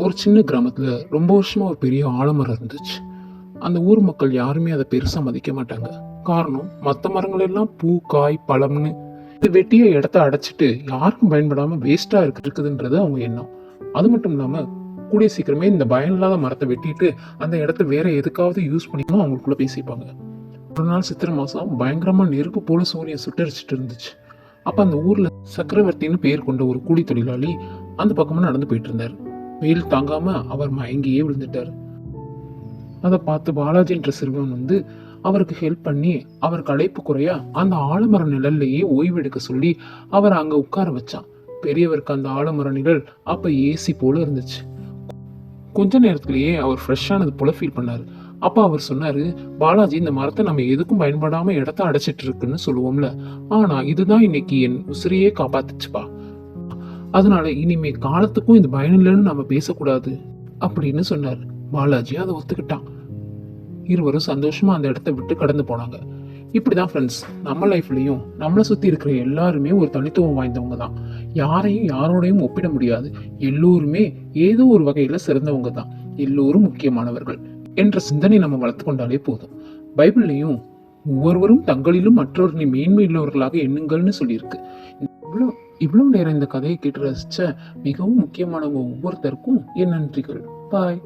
ஒரு சின்ன கிராமத்துல ரொம்ப வருஷமா ஒரு பெரிய ஆலமரம் இருந்துச்சு. அந்த ஊர் மக்கள் யாருமே அதை பெருசா மதிக்க மாட்டாங்க. காரணம், மற்ற மரங்கள் எல்லாம் பூ, காய், பழம்னு இது வெட்டிய இடத்த அடைச்சிட்டு யாருக்கும் பயன்படாம வேஸ்டா இருக்குதுன்றது அவங்க எண்ணம். அது மட்டும் இல்லாம கூடிய சீக்கிரமே இந்த பயனில்லாத மரத்தை வெட்டிட்டு அந்த இடத்த வேற எதுக்காவது யூஸ் பண்ணிக்கணும் அவங்களுக்குள்ள பேசிப்பாங்க. ஒரு நாள் சித்திரை மாசம் பயங்கரமா நெருப்பு போல சூரியன் சுட்டரிச்சிட்டு இருந்துச்சு. அப்ப அந்த ஊர்ல சக்கரவர்த்தின்னு பெயர் கொண்ட ஒரு கூலி தொழிலாளி அந்த பக்கமா நடந்து போயிட்டு இருந்தாரு. வெயில் தாங்காம அவர் மயங்கியே விழுந்துட்டாரு. அதை பார்த்து பாலாஜின்ற சிறுவன் அவருக்கு ஹெல்ப் பண்ணி அவர் களைப்பு குறைய அந்த ஆலமர நிழல்லையே ஓய்வெடுக்க சொல்லி அவர் அங்க உட்கார வச்சான். பெரியவருக்கு அந்த ஆலமர நிழல் அப்ப ஏசி போல இருந்துச்சு. கொஞ்ச நேரத்திலேயே அவர் ஃப்ரெஷ்ஷானது போல ஃபீல் பண்ணாரு. அப்ப அவர் சொன்னாரு, பாலாஜி, இந்த மரத்தை நம்ம எதுக்கும் பயன்படாம இடத்த அடைச்சிட்டு இருக்குன்னு சொல்லுவோம்ல, ஆனா இதுதான் இன்னைக்கு என் உசிரையே காப்பாத்துச்சுப்பா. அதனால இனிமே காலத்துக்கும் இது பயனில்லைன்னு நம்ம பேசக்கூடாது அப்படின்னு சொன்னார். பாலாஜி அதை ஒத்துக்கிட்டான். இருவரும் சந்தோஷமா அந்த இடத்த விட்டு கடந்து போனாங்க. இப்படிதான் ஃப்ரெண்ட்ஸ், நம்ம லைஃப்லயும் நம்மளை சுத்தி இருக்கிற எல்லாருமே ஒரு தனித்துவம் வாய்ந்தவங்க தான். யாரையும் யாரோடையும் ஒப்பிட முடியாது. எல்லோருமே ஏதோ ஒரு வகையில சிறந்தவங்க தான். எல்லோரும் முக்கியமானவர்கள் என்ற சிந்தனை நம்ம வளர்த்து கொண்டாலே போதும். பைபிள்லையும் ஒவ்வொருவரும் தங்களிலும் மற்றவர்களை மேன்மையுள்ளவர்களாக எண்ணுங்கள்னு சொல்லியிருக்கு. இவ்வளவு இவ்வளவு நேரம் இந்த கதையை கேட்டு ரசிச்ச மிகவும் முக்கியமானவங்க ஒவ்வொருத்தருக்கும் என் நன்றிகள். பாய்.